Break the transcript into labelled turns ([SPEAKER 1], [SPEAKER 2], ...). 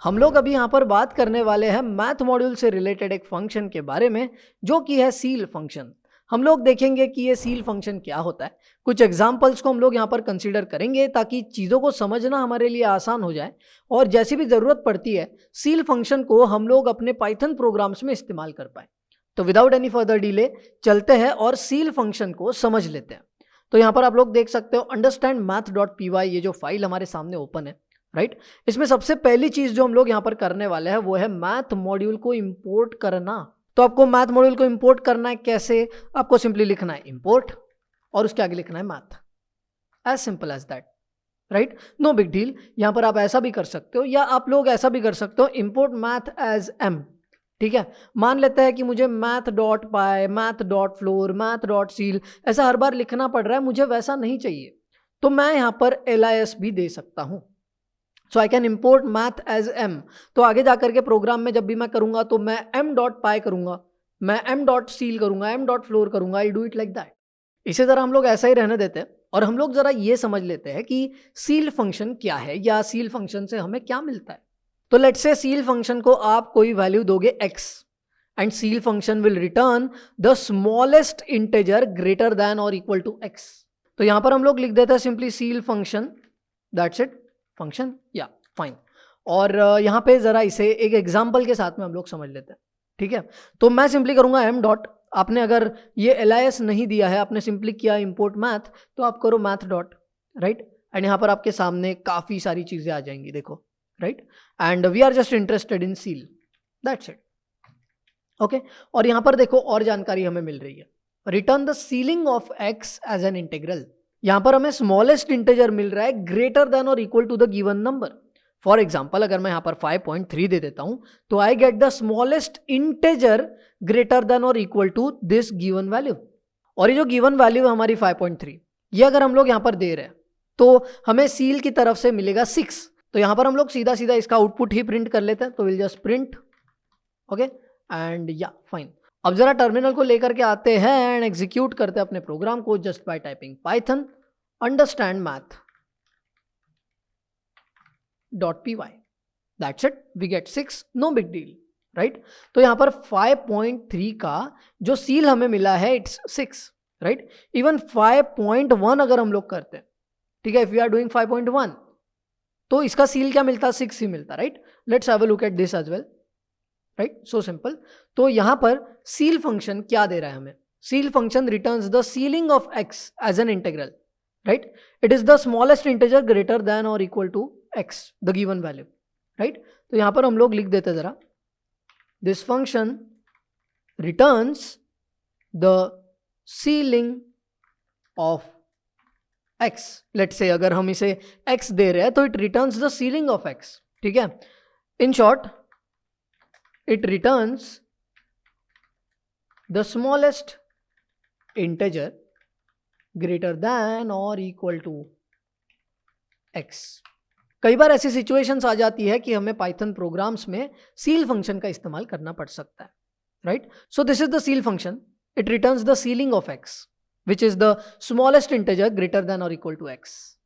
[SPEAKER 1] हम लोग अभी यहाँ पर बात करने वाले हैं मैथ मॉड्यूल से रिलेटेड एक फंक्शन के बारे में जो कि है सील फंक्शन। हम लोग देखेंगे कि ये सील फंक्शन क्या होता है। कुछ एग्जांपल्स को हम लोग यहाँ पर कंसीडर करेंगे ताकि चीज़ों को समझना हमारे लिए आसान हो जाए और जैसी भी ज़रूरत पड़ती है सील फंक्शन को हम लोग अपने पाइथन प्रोग्राम्स में इस्तेमाल कर पाए। तो विदाउट एनी फर्दर डिले चलते हैं और सील फंक्शन को समझ लेते हैं। तो यहाँ पर आप लोग देख सकते हो understand math dot P Y, ये जो फाइल हमारे सामने ओपन है, राइट। इसमें सबसे पहली चीज जो हम लोग यहाँ पर करने वाले हैं वो है मैथ मॉड्यूल को इंपोर्ट करना। तो आपको मैथ मॉड्यूल को इंपोर्ट करना है कैसे? आपको सिंपली लिखना है इंपोर्ट और उसके आगे लिखना है math, as simple as that, right. No big deal. यहां पर आप ऐसा भी कर सकते हो या आप लोग ऐसा भी कर सकते हो, इंपोर्ट मैथ एज एम। ठीक है, मान लेते हैं कि मुझे math dot pi, math dot floor, math dot ceil ऐसा हर बार लिखना पड़ रहा है, मुझे वैसा नहीं चाहिए, तो मैं यहां पर LIS भी दे सकता हूं। So I can import math as M. तो आगे जाकर के प्रोग्राम में जब भी मैं करूंगा तो मैं एम डॉट पाई करूंगा, मैं एम डॉट सील करूंगा, एम डॉट फ्लोर करूंगा, I do it like that. इसी तरह हम लोग ऐसा ही रहने देते हैं और हम लोग जरा ये समझ लेते हैं कि सील फंक्शन क्या है या सील फंक्शन से हमें क्या मिलता है। तो लेट्स से सील फंक्शन को आप कोई वैल्यू दोगे x and seal function will return the smallest integer greater than और इक्वल टू x। तो यहां पर हम लोग लिख देते हैं simply seal function, that's it, function, या फाइन। और यहाँ पे जरा इसे एक एग्जाम्पल के साथ में हम लोग समझ लेते हैं। ठीक है, तो मैं सिंपली करूंगा एम डॉट, आपने अगर ये LIS नहीं दिया है, आपने सिंपली किया इंपोर्ट मैथ, तो आप करो मैथ डॉट, राइट। एंड यहाँ पर आपके सामने काफी सारी चीजें आ जाएंगी, देखो, right. And we are just interested in seal, that's it, okay. और यहाँ पर देखो और जानकारी हमें मिल रही है, return the ceiling of x as an integral. यहां पर हमें स्मॉलेस्ट इंटीजर मिल रहा है ग्रेटर देन और equal to the given number. For example अगर मैं यहां पर 5.3 दे देता हूं तो I get the smallest integer greater than और equal to this given value. और ये जो गिवन वैल्यू है हमारी 5.3, ये अगर हम लोग यहां पर दे रहे हैं तो हमें सील की तरफ से मिलेगा 6। तो यहां पर हम लोग सीधा सीधा इसका आउटपुट ही प्रिंट कर लेते हैं, तो will just print, okay and या फाइन। अब जरा टर्मिनल को लेकर के आते हैं एंड एग्जीक्यूट करते हैं अपने प्रोग्राम को just by typing Python understand math dot P Y, that's it, we get 6, no big deal, right. तो यहां पर 5.3 का जो सील हमें मिला है इट्स 6, राइट। इवन 5.1 अगर हम लोग करते हैं, ठीक है, इफ वी आर डूइंग 5.1 तो इसका सील क्या मिलता है? 6 ही मिलता, right. Let's have a look at this as well, right, so simple. तो यहां पर सील फंक्शन क्या दे रहा है हमें? Ceil function returns the ceiling of x as an integral, right. It is the smallest integer greater than और equal to x, the given value, right. तो यहां पर हम लोग लिख देते जरा, this function returns the ceiling of x। Let's say अगर हम इसे x दे रहे हैं तो it returns the ceiling of x, ठीक है। In short it returns the smallest integer greater than or equal to x। कई बार ऐसी सिचुएशंस आ जाती है कि हमें पाइथन प्रोग्राम्स में सील फंक्शन का इस्तेमाल करना पड़ सकता है, right. So this is the seal function, it returns the ceiling of x which is the smallest integer greater than और इक्वल टू x।